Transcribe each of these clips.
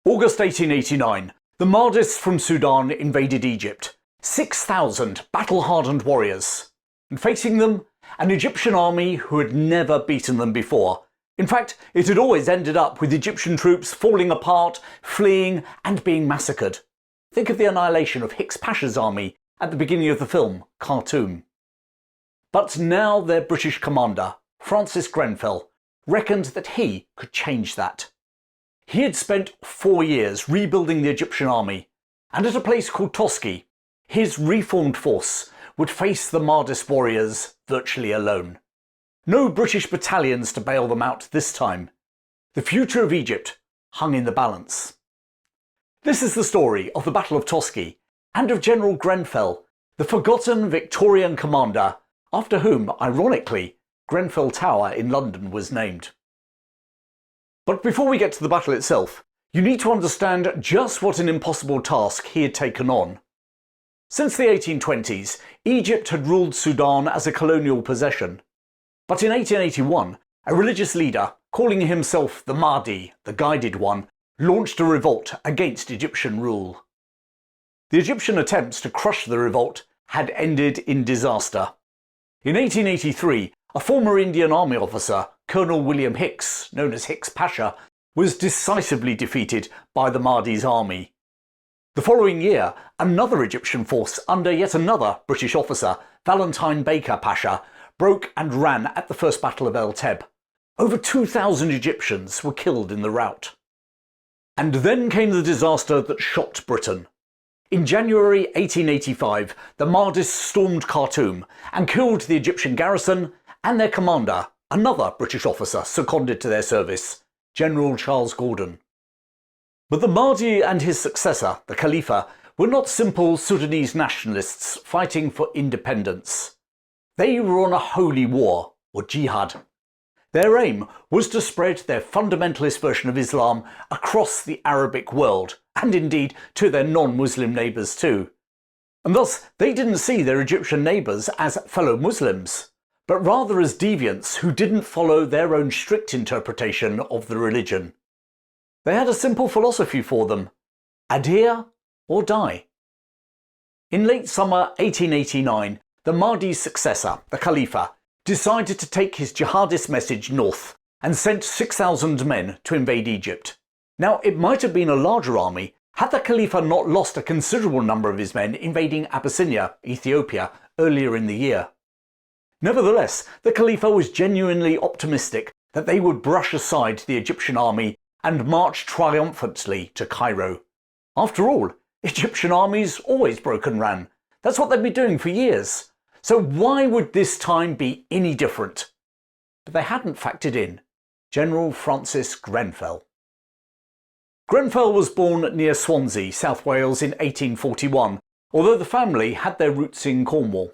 August 1889, the Mahdists from Sudan invaded Egypt. 6,000 battle-hardened warriors. And facing them, an Egyptian army who had never beaten them before. In fact, it had always ended up with Egyptian troops falling apart, fleeing, and being massacred. Think of the annihilation of Hicks Pasha's army at the beginning of the film, Khartoum. But now their British commander, Francis Grenfell, reckoned that he could change that. He had spent 4 years rebuilding the Egyptian army, and at a place called Toski, his reformed force would face the Mahdist warriors virtually alone. No British battalions to bail them out this time. The future of Egypt hung in the balance. This is the story of the Battle of Toski and of General Grenfell, the forgotten Victorian commander after whom, ironically, Grenfell Tower in London was named. But before we get to the battle itself, you need to understand just what an impossible task he had taken on. Since the 1820s, Egypt had ruled Sudan as a colonial possession. But in 1881, a religious leader, calling himself the Mahdi, the Guided One, launched a revolt against Egyptian rule. The Egyptian attempts to crush the revolt had ended in disaster. In 1883, a former Indian Army officer, Colonel William Hicks, known as Hicks Pasha, was decisively defeated by the Mahdi's army. The following year, another Egyptian force under yet another British officer, Valentine Baker Pasha, broke and ran at the First Battle of El-Teb. Over 2,000 Egyptians were killed in the rout. And then came the disaster that shocked Britain. In January 1885, the Mahdists stormed Khartoum and killed the Egyptian garrison and their commander, another British officer seconded to their service, General Charles Gordon. But the Mahdi and his successor, the Khalifa, were not simple Sudanese nationalists fighting for independence. They were on a holy war, or jihad. Their aim was to spread their fundamentalist version of Islam across the Arabic world, and indeed to their non-Muslim neighbours too. And thus they didn't see their Egyptian neighbours as fellow Muslims, but rather as deviants who didn't follow their own strict interpretation of the religion. They had a simple philosophy for them: adhere or die. In late summer 1889, the Mahdi's successor, the Khalifa, decided to take his jihadist message north and sent 6,000 men to invade Egypt. Now, it might have been a larger army had the Khalifa not lost a considerable number of his men invading Abyssinia, Ethiopia, earlier in the year. Nevertheless, the Khalifa was genuinely optimistic that they would brush aside the Egyptian army and march triumphantly to Cairo. After all, Egyptian armies always broke and ran. That's what they'd been doing for years. So why would this time be any different? But they hadn't factored in General Francis Grenfell. Grenfell was born near Swansea, South Wales in 1841, although the family had their roots in Cornwall.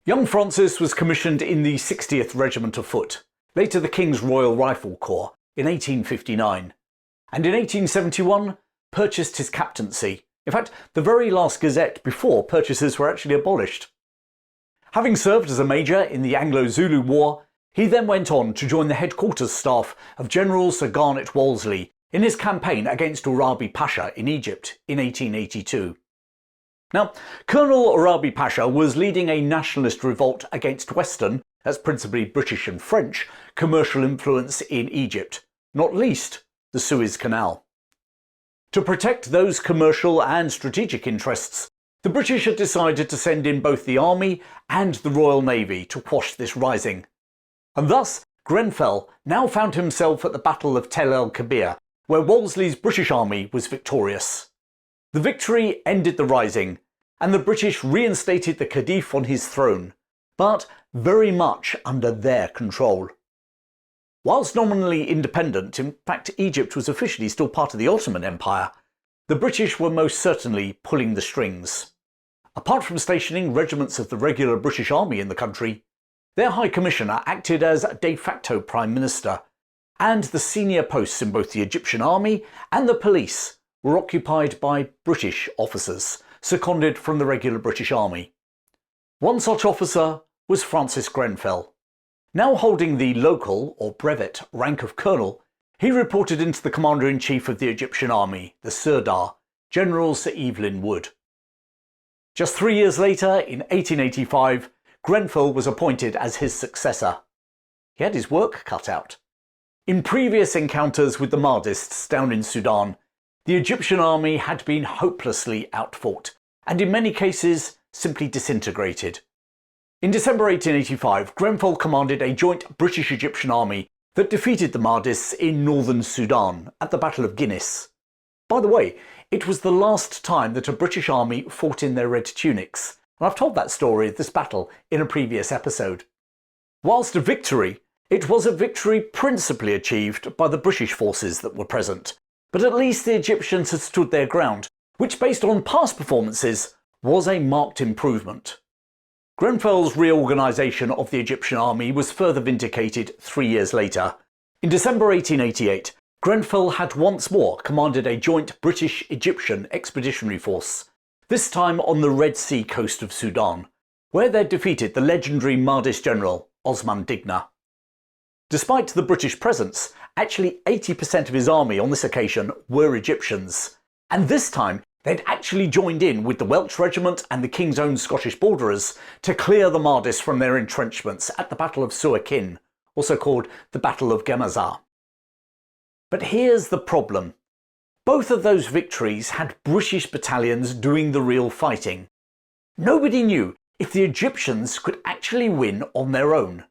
Young Francis was commissioned in the 60th Regiment of Foot, later the King's Royal Rifle Corps, in 1859, and in 1871 purchased his captaincy. In fact, the very last gazette before purchases were actually abolished. Having served as a major in the Anglo-Zulu War, he then went on to join the headquarters staff of General Sir Garnet Wolseley in his campaign against Arabi Pasha in Egypt in 1882. Now, Colonel Arabi Pasha was leading a nationalist revolt against Western, that's principally British and French, commercial influence in Egypt, not least the Suez Canal. To protect those commercial and strategic interests, the British had decided to send in both the army and the Royal Navy to quash this rising. And thus, Grenfell now found himself at the Battle of Tel-El-Kebir, where Wolseley's British army was victorious. The victory ended the rising, and the British reinstated the Khedive on his throne, but very much under their control. Whilst nominally independent, in fact Egypt was officially still part of the Ottoman Empire, the British were most certainly pulling the strings. Apart from stationing regiments of the regular British Army in the country, their High Commissioner acted as de facto Prime Minister, and the senior posts in both the Egyptian Army and the police were occupied by British officers, seconded from the regular British Army. One such officer was Francis Grenfell. Now holding the local, or brevet, rank of colonel, He reported into the Commander-in-Chief of the Egyptian army, the Sirdar, General Sir Wood. Just 3 years later, in 1885, Grenfell was appointed as his successor. He had his work cut out. In previous encounters with the Mahdists down in Sudan, the Egyptian army had been hopelessly outfought, and in many cases simply disintegrated. In December 1885, Grenfell commanded a joint British-Egyptian army that defeated the Mahdists in northern Sudan at the Battle of Guinness. By the way, it was the last time that a British army fought in their red tunics, and I've told that story of this battle in a previous episode. Whilst a victory, it was a victory principally achieved by the British forces that were present, but at least the Egyptians had stood their ground, which based on past performances was a marked improvement. Grenfell's reorganisation of the Egyptian army was further vindicated 3 years later. In December 1888, Grenfell had once more commanded a joint British-Egyptian expeditionary force, this time on the Red Sea coast of Sudan, where they defeated the legendary Mahdist general Osman Digna. Despite the British presence, actually 80% of his army on this occasion were Egyptians, and this time they'd actually joined in with the Welsh Regiment and the King's Own Scottish Borderers to clear the Mahdists from their entrenchments at the Battle of Suakin, also called the Battle of Gemazar. But here's the problem. Both of those victories had British battalions doing the real fighting. Nobody knew if the Egyptians could actually win on their own.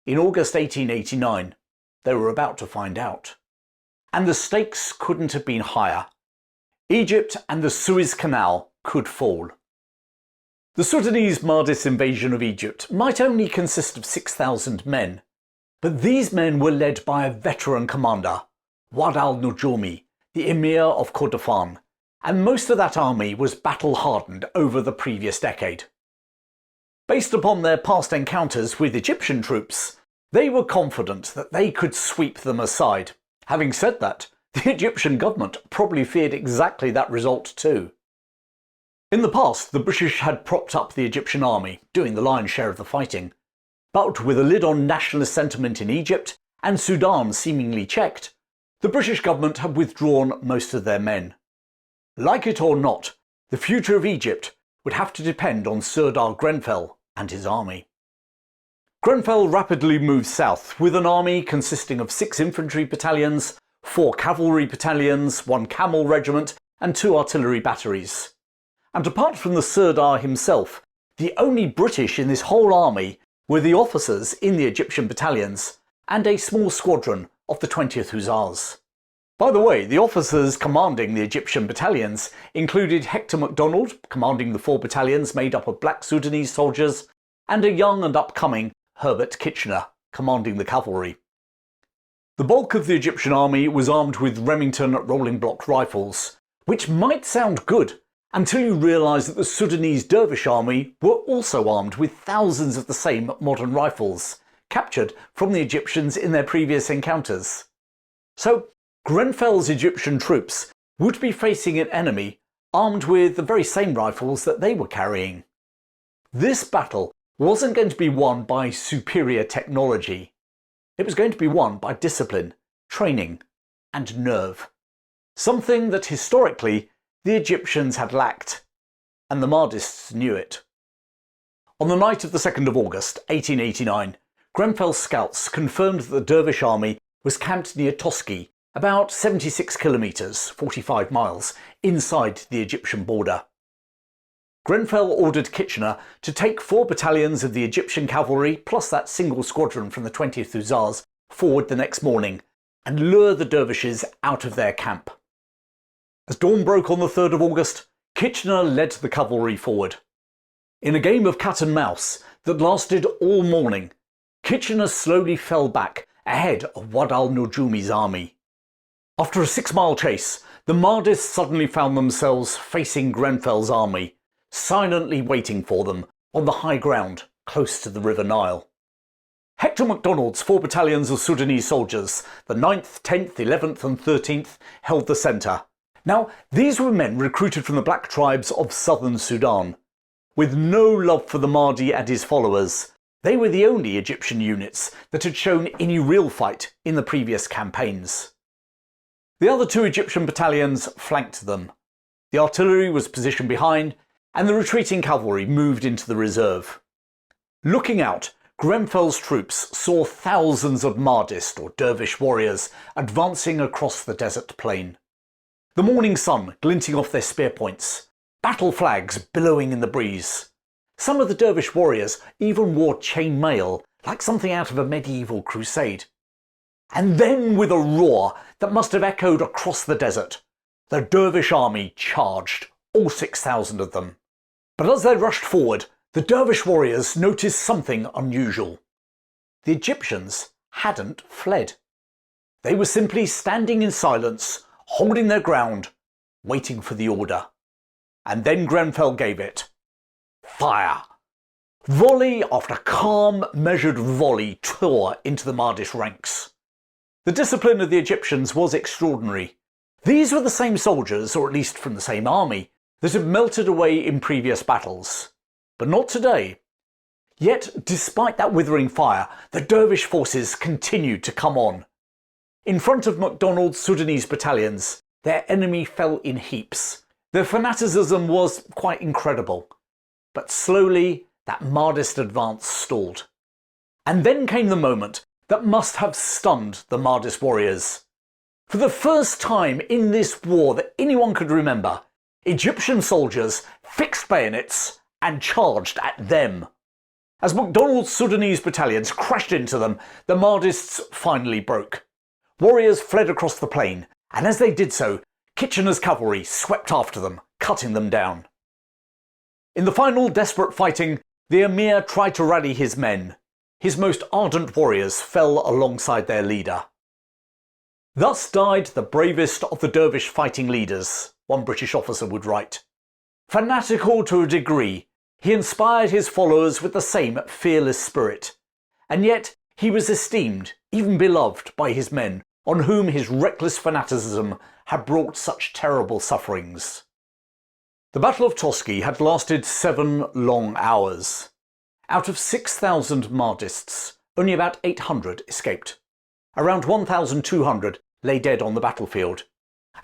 In August 1889, they were about to find out. And the stakes couldn't have been higher. Egypt and the Suez Canal could fall. The Sudanese Mahdists' invasion of Egypt might only consist of 6,000 men, but these men were led by a veteran commander, Wad al-Nujumi, the Emir of Kordofan, and most of that army was battle-hardened over the previous decade. Based upon their past encounters with Egyptian troops, they were confident that they could sweep them aside. Having said that, the Egyptian government probably feared exactly that result too. In the past, the British had propped up the Egyptian army, doing the lion's share of the fighting. But with a lid on nationalist sentiment in Egypt and Sudan seemingly checked, the British government had withdrawn most of their men. Like it or not, the future of Egypt would have to depend on Sirdar Grenfell and his army. Grenfell rapidly moved south with an army consisting of 6 infantry battalions, 4 cavalry battalions, 1 camel regiment and 2 artillery batteries. And apart from the Sirdar himself, the only British in this whole army were the officers in the Egyptian battalions and a small squadron of the 20th Hussars. By the way, the officers commanding the Egyptian battalions included Hector MacDonald, commanding the 4 battalions made up of black Sudanese soldiers, and a young and upcoming Herbert Kitchener, commanding the cavalry. The bulk of the Egyptian army was armed with Remington rolling block rifles, which might sound good until you realise that the Sudanese Dervish army were also armed with thousands of the same modern rifles, captured from the Egyptians in their previous encounters. So Grenfell's Egyptian troops would be facing an enemy armed with the very same rifles that they were carrying. This battle wasn't going to be won by superior technology. It was going to be won by discipline, training, and nerve. Something that historically the Egyptians had lacked, and the Mahdists knew it. On the night of the 2nd of August 1889, Grenfell's scouts confirmed that the Dervish army was camped near Toski, about 76 kilometres, 45 miles, inside the Egyptian border. Grenfell ordered Kitchener to take 4 battalions of the Egyptian cavalry plus that single squadron from the 20th Hussars forward the next morning and lure the dervishes out of their camp. As dawn broke on the 3rd of August, Kitchener led the cavalry forward. In a game of cat and mouse that lasted all morning, Kitchener slowly fell back ahead of Wad al-Nujumi's army. After a 6-mile chase, the Mahdists suddenly found themselves facing Grenfell's army, silently waiting for them on the high ground close to the River Nile. Hector MacDonald's 4 battalions of Sudanese soldiers, the 9th, 10th, 11th and 13th, held the centre. Now, these were men recruited from the black tribes of southern Sudan. With no love for the Mahdi and his followers, They were the only Egyptian units that had shown any real fight in the previous campaigns. The other two Egyptian battalions flanked them. The artillery was positioned behind, and the retreating cavalry moved into the reserve. Looking out, Grenfell's troops saw thousands of Mahdist or dervish warriors advancing across the desert plain. The morning sun glinting off their spear points, battle flags billowing in the breeze. Some of the dervish warriors even wore chain mail, like something out of a medieval crusade. And then, with a roar that must have echoed across the desert, the dervish army charged, all 6,000 of them. But as they rushed forward, the dervish warriors noticed something unusual. The Egyptians hadn't fled. They were simply standing in silence, holding their ground, waiting for the order. And then Grenfell gave it. Fire! Volley after calm, measured volley tore into the Mahdist ranks. The discipline of the Egyptians was extraordinary. These were the same soldiers, or at least from the same army, that had melted away in previous battles. But not today. Yet, despite that withering fire, the dervish forces continued to come on. In front of MacDonald's Sudanese battalions, their enemy fell in heaps. Their fanaticism was quite incredible. But slowly, that Mahdist advance stalled. And then came the moment that must have stunned the Mahdist warriors. For the first time in this war that anyone could remember, Egyptian soldiers fixed bayonets and charged at them. As MacDonald's Sudanese battalions crashed into them, the Mahdists finally broke. Warriors fled across the plain, and as they did so, Kitchener's cavalry swept after them, cutting them down. In the final desperate fighting, the Emir tried to rally his men. His most ardent warriors fell alongside their leader. Thus died the bravest of the dervish fighting leaders, one British officer would write. Fanatical to a degree, he inspired his followers with the same fearless spirit, and yet he was esteemed, even beloved, by his men, on whom his reckless fanaticism had brought such terrible sufferings. The Battle of Toski had lasted 7 long hours. Out of 6,000 Mahdists, only about 800 escaped. Around 1,200 lay dead on the battlefield.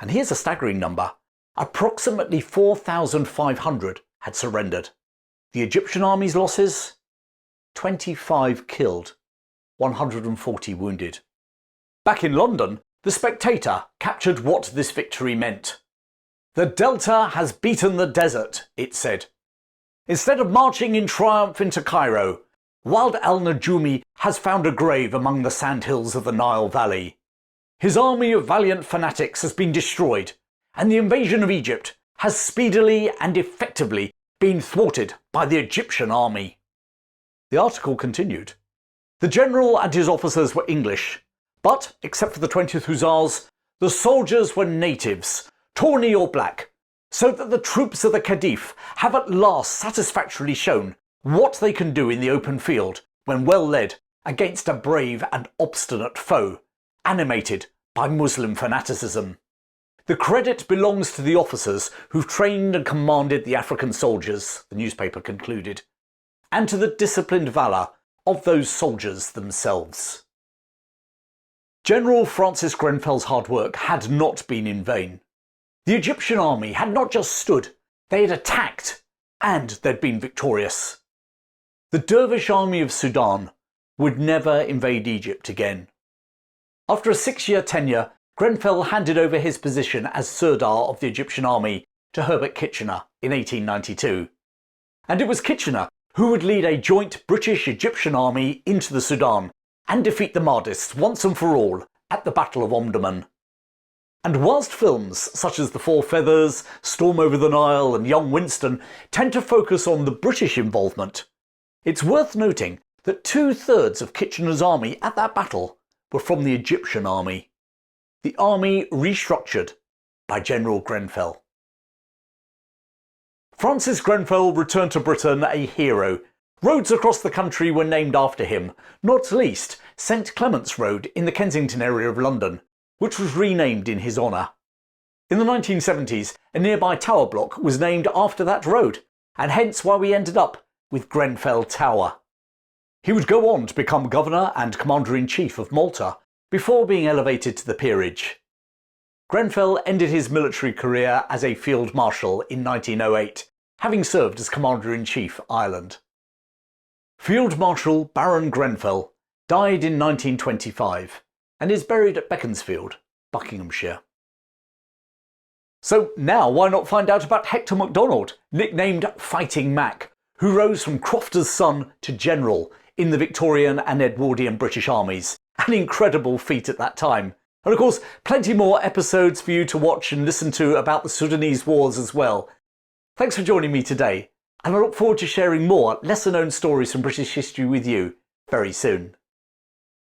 And here's a staggering number. Approximately 4,500 had surrendered. The Egyptian army's losses? 25 killed, 140 wounded. Back in London, The Spectator captured what this victory meant. "The Delta has beaten the desert," it said. "Instead of marching in triumph into Cairo, Wild al-Najumi has found a grave among the sandhills of the Nile Valley. His army of valiant fanatics has been destroyed, and the invasion of Egypt has speedily and effectively been thwarted by the Egyptian army." The article continued. The general and his officers were English, but, except for the 20th Hussars, the soldiers were natives, tawny or black, so that the troops of the Khedive have at last satisfactorily shown what they can do in the open field when well led against a brave and obstinate foe, animated by Muslim fanaticism. The credit belongs to the officers who've trained and commanded the African soldiers, the newspaper concluded, and to the disciplined valour of those soldiers themselves. General Francis Grenfell's hard work had not been in vain. The Egyptian army had not just stood, they had attacked, and they'd been victorious. The dervish army of Sudan would never invade Egypt again. After a 6-year tenure, Grenfell handed over his position as Sirdar of the Egyptian army to Herbert Kitchener in 1892. And it was Kitchener who would lead a joint British-Egyptian army into the Sudan and defeat the Mahdists once and for all at the Battle of Omdurman. And whilst films such as The Four Feathers, Storm Over the Nile and Young Winston tend to focus on the British involvement, it's worth noting that 2/3 of Kitchener's army at that battle were from the Egyptian army. The army restructured by General Grenfell. Francis Grenfell returned to Britain a hero. Roads across the country were named after him, not least St Clement's Road in the Kensington area of London, which was renamed in his honour. In the 1970s, a nearby tower block was named after that road, and hence why we ended up with Grenfell Tower. He would go on to become Governor and Commander-in-Chief of Malta before being elevated to the peerage. Grenfell ended his military career as a Field Marshal in 1908, having served as Commander-in-Chief Ireland. Field Marshal Baron Grenfell died in 1925 and is buried at Beaconsfield, Buckinghamshire. So now why not find out about Hector MacDonald, nicknamed Fighting Mac, who rose from crofter's son to general in the Victorian and Edwardian British armies, an incredible feat at that time. And of course, plenty more episodes for you to watch and listen to about the Sudanese wars as well. Thanks for joining me today, and I look forward to sharing more lesser-known stories from British history with you very soon.